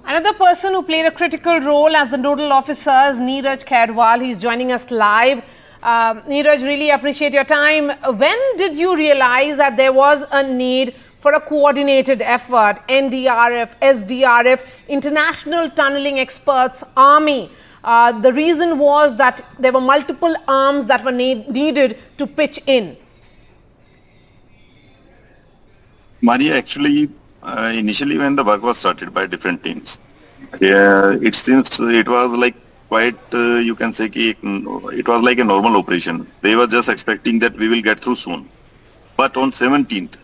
Another person who played a critical role as the nodal officer is Neeraj Khairwal. He's joining us live. Neeraj, really appreciate your time. When did you realize that there was a need for a coordinated effort? NDRF, SDRF, international tunneling experts, army. The reason was that there were multiple arms that were needed to pitch in. Maria, actually, initially when the work was started by different teams, it seems it was like quite, you can say, it was like a normal operation. They were just expecting that we will get through soon. But on 17th,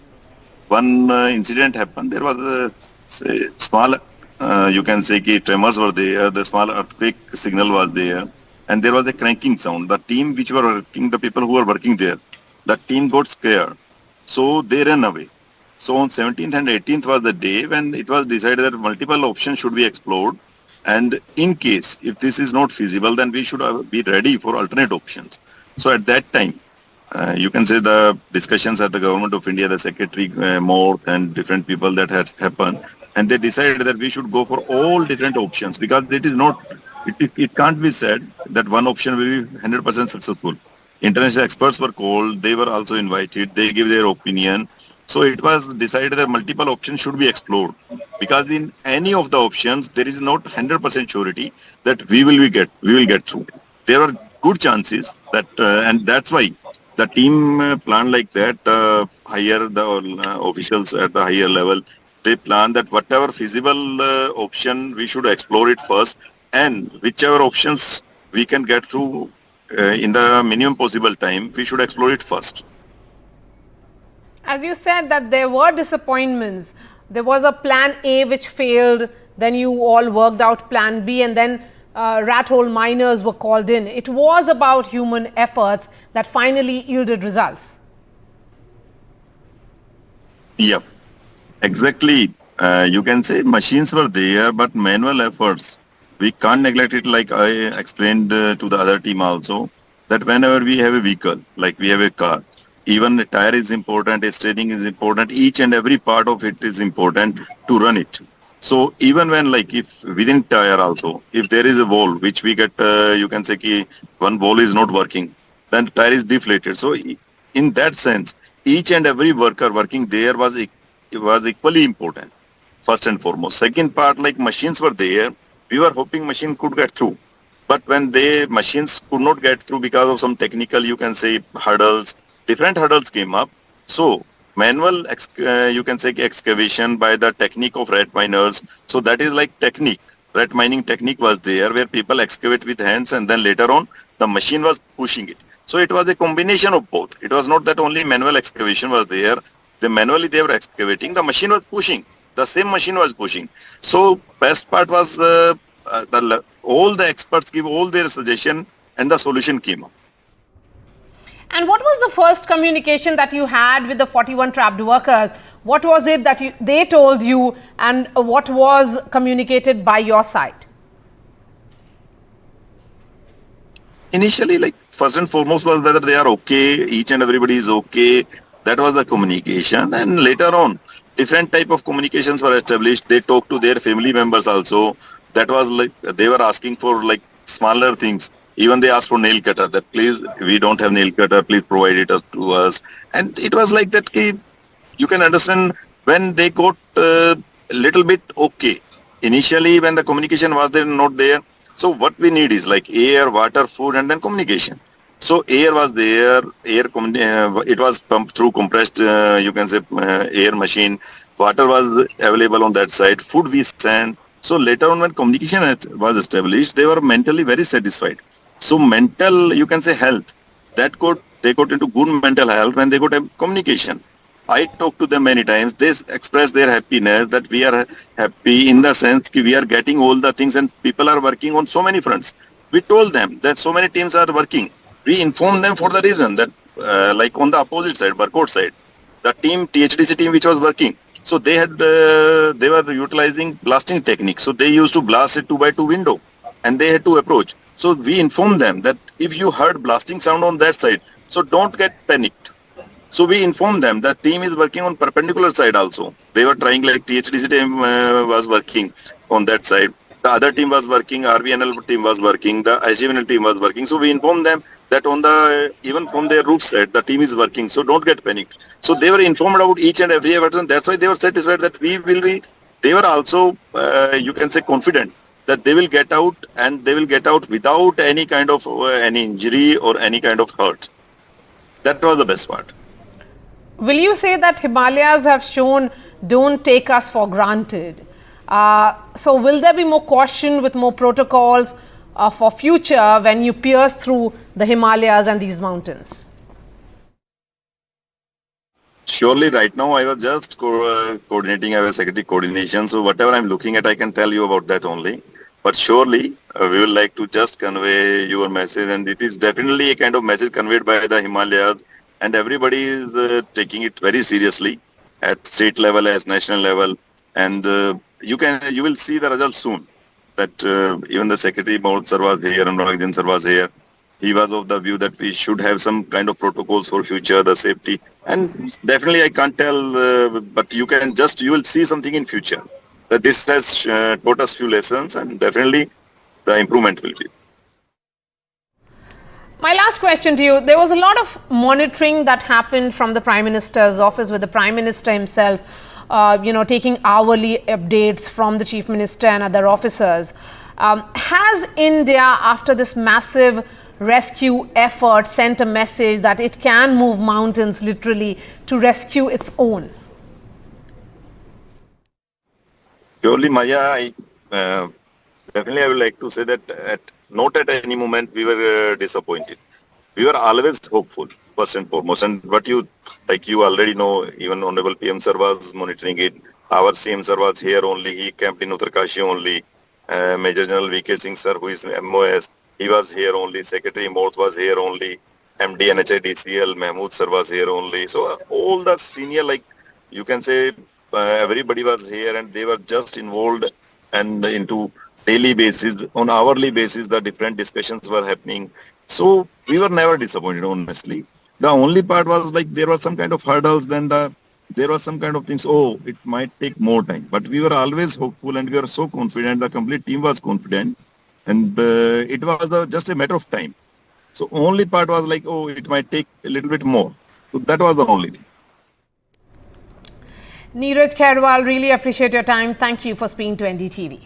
one incident happened. There was a small, you can say, tremors were there, the small earthquake signal was there, and there was a cranking sound. The team which were working, the people who were working there, the team got scared. So they ran away. So on 17th and 18th was the day when it was decided that multiple options should be explored. And in case, if this is not feasible, then we should be ready for alternate options. So at that time, you can say the discussions at the Government of India, the Secretary Moore and different people that had happened. And they decided that we should go for all different options because it is not, it can't be said that one option will be 100% successful. International experts were called, they were also invited, they gave their opinion. So it was decided that multiple options should be explored because in any of the options, there is not 100% surety that we will get through. There are good chances that, and that's why the team planned like that. The officials at the higher level, they plan that whatever feasible option, we should explore it first, and whichever options we can get through in the minimum possible time, we should explore it first. As you said that there were disappointments, there was a plan A which failed, then you all worked out plan B, and then rat hole miners were called in. It was about human efforts that finally yielded results. Yep, exactly. You can say machines were there, but manual efforts, we can't neglect it. Like I explained to the other team also, that whenever we have a vehicle, like we have a car, even the tire is important, steering is important, each and every part of it is important to run it. So even when, like, if within tire also, if there is a valve which we get, you can say one valve is not working, then tire is deflated. So in that sense, each and every worker working there was equally important, first and foremost. Second part, like machines were there, we were hoping machine could get through. But when machines could not get through because of some technical, you can say, hurdles, different hurdles came up. So manual, you can say, excavation by the technique of rat miners. So that is like technique. Rat mining technique was there where people excavate with hands and then later on the machine was pushing it. So it was a combination of both. It was not that only manual excavation was there. Manually they were excavating, the machine was pushing. The same machine was pushing. So best part was all the experts give all their suggestion and the solution came up. And what was the first communication that you had with the 41 trapped workers? What was it that they told you, and what was communicated by your side? Initially, like first and foremost was whether they are okay, each and everybody is okay. That was the communication. And later on, different type of communications were established. They talked to their family members also. That was like, they were asking for like smaller things. Even they asked for nail cutter, that please, we don't have nail cutter, please provide it to us. And it was like that, you can understand when they got a little bit okay. Initially, when the communication was there, not there. So what we need is like air, water, food, and then communication. So air was there, it was pumped through compressed, you can say, air machine. Water was available on that side. Food we sent. So later on, when communication was established, they were mentally very satisfied. So mental, you can say, health, they got into good mental health when they got communication. I talked to them many times. They expressed their happiness that we are happy in the sense that we are getting all the things and people are working on so many fronts. We told them that so many teams are working. We informed them for the reason that like on the opposite side, Barcode side, the team, THDC team which was working. So they were utilizing blasting technique. So they used to blast a 2x2 window and they had to approach. So we informed them that if you heard blasting sound on that side, so don't get panicked. So we informed them that team is working on perpendicular side also. They were trying, like THDC team was working on that side. The other team was working, RVNL team was working, the SGVNL team was working. So we informed them that on the, even from their roof side, the team is working. So don't get panicked. So they were informed about each and every event, and that's why they were satisfied that we will be, they were also, you can say, confident that they will get out, and they will get out without any kind of any injury or any kind of hurt. That was the best part. Will you say that Himalayas have shown don't take us for granted? So will there be more caution with more protocols for future when you pierce through the Himalayas and these mountains? Surely, right now I was just coordinating, I was secretary coordination. So whatever I'm looking at, I can tell you about that only. But surely, we will like to just convey your message, and it is definitely a kind of message conveyed by the Himalayas, and everybody is taking it very seriously at state level as national level, and you will see the results soon. That even the secretary Mahmood sir was here, and Raghavan sir was here. He was of the view that we should have some kind of protocols for future, the safety, and definitely I can't tell, but you will see something in future that this has taught us few lessons, and definitely the improvement will be. My last question to you, there was a lot of monitoring that happened from the Prime Minister's office with the Prime Minister himself, taking hourly updates from the Chief Minister and other officers. Has India, after this massive rescue effort, sent a message that it can move mountains literally to rescue its own? Surely, Maya, definitely I would like to say that not at any moment we were disappointed. We were always hopeful, first and foremost. And what you already know, even Honorable PM sir was monitoring it. Our CM sir was here only. He camped in Uttarkashi only. Major General VK Singh sir, who is MOS, he was here only. Secretary Moth was here only. MD NHI DCL Mahmood sir was here only. So all the senior, you can say, everybody was here, and they were just involved and into daily basis, on hourly basis, the different discussions were happening. So we were never disappointed, honestly. The only part was there were some kind of hurdles, then there was some kind of things, it might take more time. But we were always hopeful, and we were so confident, the complete team was confident, and it was just a matter of time. So only part was it might take a little bit more. So that was the only thing. Neeraj Khairwal, really appreciate your time. Thank you for speaking to NDTV.